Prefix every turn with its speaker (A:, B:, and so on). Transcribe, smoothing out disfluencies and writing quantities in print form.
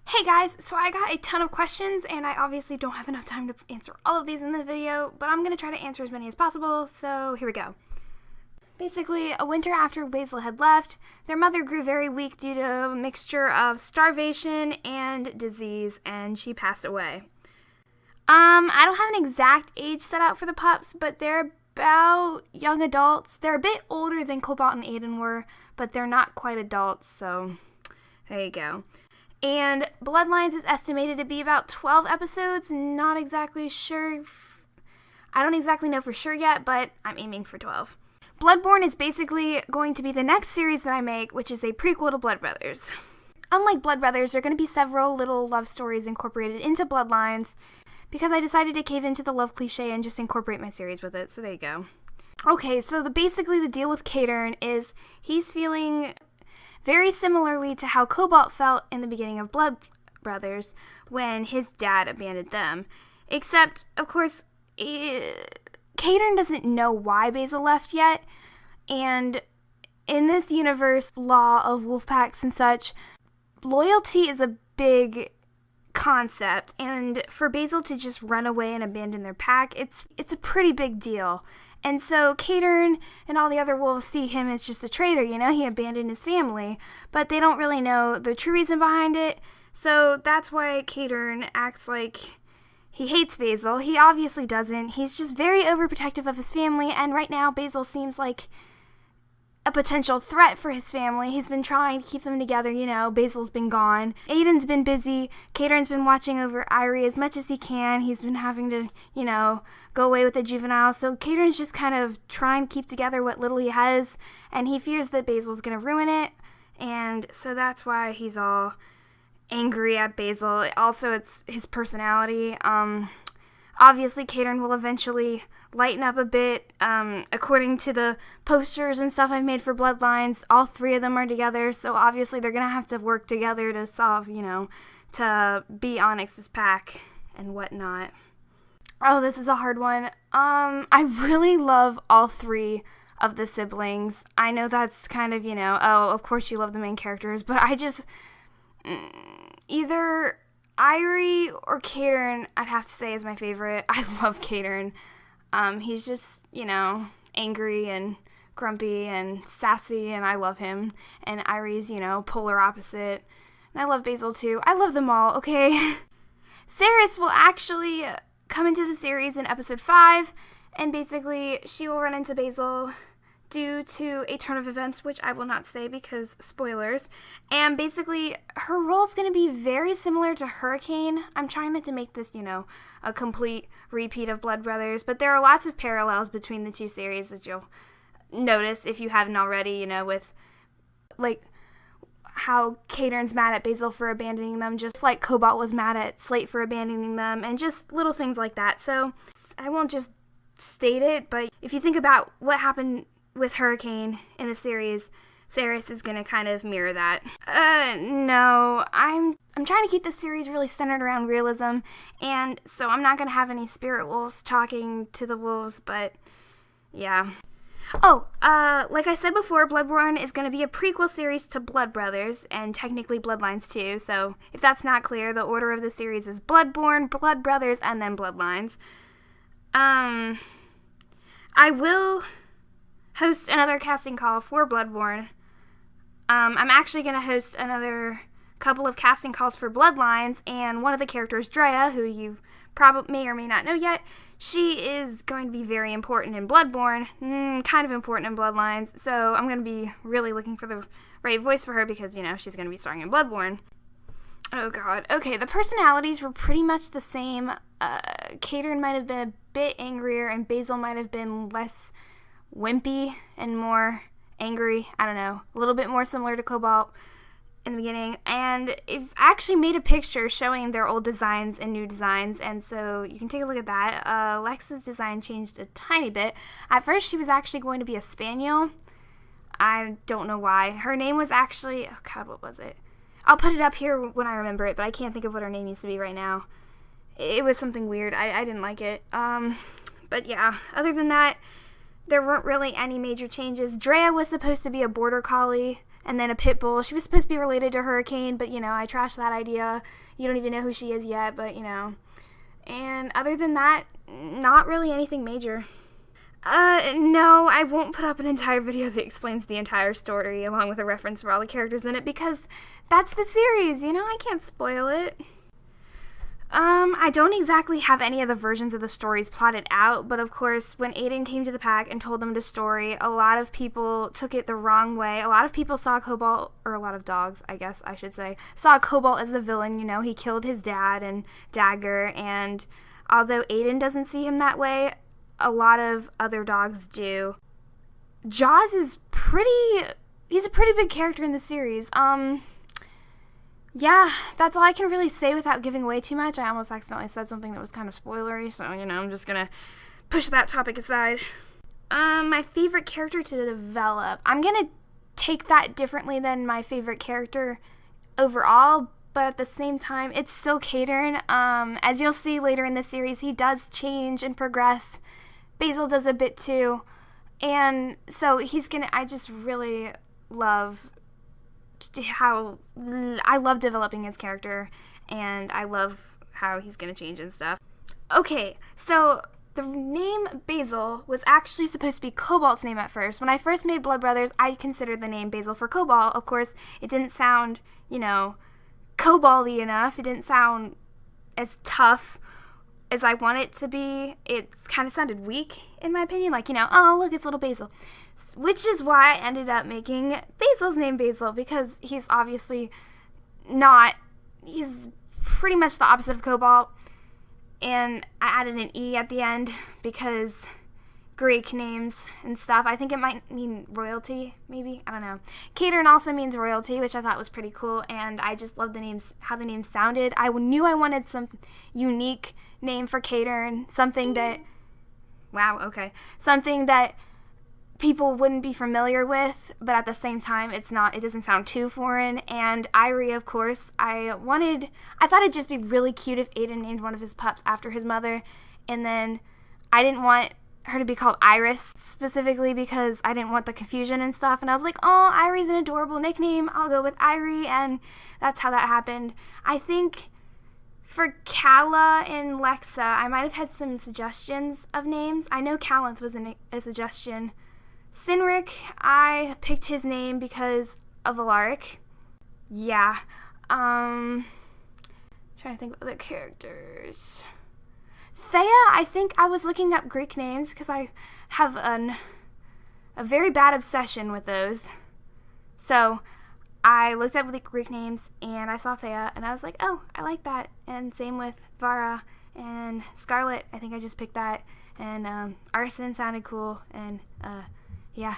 A: Hey guys, so I got a ton of questions and I obviously don't have enough time to answer all of these in the video, but I'm going to try to answer as many as possible, so here we go. Basically, a winter after Basil had left, their mother grew very weak due to a mixture of starvation and disease, and she passed away. I don't have an exact age set out for the pups, but they're about young adults. They're a bit older than Cobalt and Aiden were, but they're not quite adults, so there you go. And Bloodlines is estimated to be about 12 episodes. Not exactly sure. I don't exactly know for sure yet, but I'm aiming for 12. Bloodborne is basically going to be the next series that I make, which is a prequel to Blood Brothers. Unlike Blood Brothers, there are going to be several little love stories incorporated into Bloodlines because I decided to cave into the love cliche and just incorporate my series with it, so there you go. Okay, so basically the deal with Kadern is he's feeling very similarly to how Cobalt felt in the beginning of Blood Brothers when his dad abandoned them. Except, of course, Kadern doesn't know why Basil left yet, and in this universe, law of wolf packs and such, loyalty is a big concept, and for Basil to just run away and abandon their pack, it's a pretty big deal. And so Kadern and all the other wolves see him as just a traitor, he abandoned his family, but they don't really know the true reason behind it, so that's why Kadern acts like he hates Basil. He obviously doesn't. He's just very overprotective of his family, and right now Basil seems like a potential threat for his family. He's been trying to keep them together, Basil's been gone. Aiden's been busy. Kadern's been watching over Irie as much as he can. He's been having to, go away with the juvenile. So Kadern's just kind of trying to keep together what little he has, and he fears that Basil's going to ruin it, and so that's why he's all angry at Basil. Also, it's his personality. Obviously, Kadern will eventually lighten up a bit. According to the posters and stuff I've made for Bloodlines, all three of them are together, so obviously they're going to have to work together to solve, to be Onyx's pack and whatnot. Oh, this is a hard one. I really love all three of the siblings. I know that's kind of, of course you love the main characters, but I just, either Irie or Kadern, I'd have to say is my favorite. I love Kadern. He's just, angry and grumpy and sassy, and I love him. And Irie's, polar opposite. And I love Basil too. I love them all, okay? Ceres will actually come into the series in episode 5, and basically she will run into Basil due to a turn of events, which I will not say because spoilers. And basically, her role is going to be very similar to Hurricane. I'm trying not to make this, a complete repeat of Blood Brothers, but there are lots of parallels between the two series that you'll notice if you haven't already, with, like, how Kadern's mad at Basil for abandoning them, just like Cobalt was mad at Slate for abandoning them, and just little things like that. So, I won't just state it, but if you think about what happened with Hurricane in the series, Ceres is going to kind of mirror that. No, I'm trying to keep the series really centered around realism, and so I'm not going to have any spirit wolves talking to the wolves, but yeah. Oh, like I said before, Bloodborne is going to be a prequel series to Blood Brothers, and technically Bloodlines too, so if that's not clear, the order of the series is Bloodborne, Blood Brothers, and then Bloodlines. I will host another casting call for Bloodborne. I'm actually going to host another couple of casting calls for Bloodlines, and one of the characters, Drea, who you probably may or may not know yet, she is going to be very important in Bloodborne, kind of important in Bloodlines, so I'm going to be really looking for the right voice for her because, she's going to be starring in Bloodborne. Oh god. Okay, the personalities were pretty much the same. Kadern might have been a bit angrier, and Basil might have been less wimpy and more angry. I don't know, a little bit more similar to Cobalt in the beginning. And I've actually made a picture showing their old designs and new designs, and so you can take a look at that. Lex's design changed a tiny bit. At first she was actually going to be a spaniel. I don't know why. Her name was actually, oh god, what was it? I'll put it up here when I remember it, but I can't think of what her name used to be right now. It was something weird. I didn't like it. But yeah, other than that, there weren't really any major changes. Drea was supposed to be a border collie, and then a pit bull. She was supposed to be related to Hurricane, but, you know, I trashed that idea. You don't even know who she is yet, but, you know. And other than that, not really anything major. No, I won't put up an entire video that explains the entire story along with a reference for all the characters in it because that's the series, you know, I can't spoil it. I don't exactly have any of the versions of the stories plotted out, but of course, when Aiden came to the pack and told them the story, a lot of people took it the wrong way. A lot of people saw Cobalt, or a lot of dogs, I guess I should say, saw Cobalt as the villain, you know, he killed his dad and Dagger, and although Aiden doesn't see him that way, a lot of other dogs do. Jaws is he's a pretty big character in the series. Yeah, that's all I can really say without giving away too much. I almost accidentally said something that was kind of spoilery, so, you know, I'm just gonna push that topic aside. My favorite character to develop. I'm gonna take that differently than my favorite character overall, but at the same time, it's still Caitern. As you'll see later in the series, he does change and progress. Basil does a bit too, and so I just really love how I love developing his character, and I love how he's gonna change and stuff. Okay, so the name Basil was actually supposed to be Cobalt's name at first. When I first made Blood Brothers, I considered the name Basil for Cobalt. Of course, it didn't sound, you know, Cobalt-y enough. It didn't sound as tough as I want it to be. It kind of sounded weak, in my opinion. Like, you know, oh, look, it's little Basil. Which is why I ended up making Basil's name Basil, because he's obviously not, he's pretty much the opposite of Cobalt. And I added an E at the end because Greek names and stuff. I think it might mean royalty, maybe. I don't know. Caitern also means royalty, which I thought was pretty cool, and I just loved the names, how the names sounded. I knew I wanted some unique name for Caitern, something that, wow, okay, something that people wouldn't be familiar with, but at the same time, it doesn't sound too foreign. And Irie, of course, I thought it'd just be really cute if Aiden named one of his pups after his mother, and then I didn't want her to be called Iris specifically because I didn't want the confusion and stuff, and I was like, oh, Irie's an adorable nickname, I'll go with Irie, and that's how that happened. I think for Calla and Lexa, I might have had some suggestions of names. I know Callanth was a suggestion. Cynric, I picked his name because of Alaric. Yeah. Trying to think of other characters. Thea, I think I was looking up Greek names because I have a very bad obsession with those. So I looked up the Greek names and I saw Thea and I was like, oh, I like that. And same with Vara and Scarlet. I think I just picked that. And Arson sounded cool. And yeah.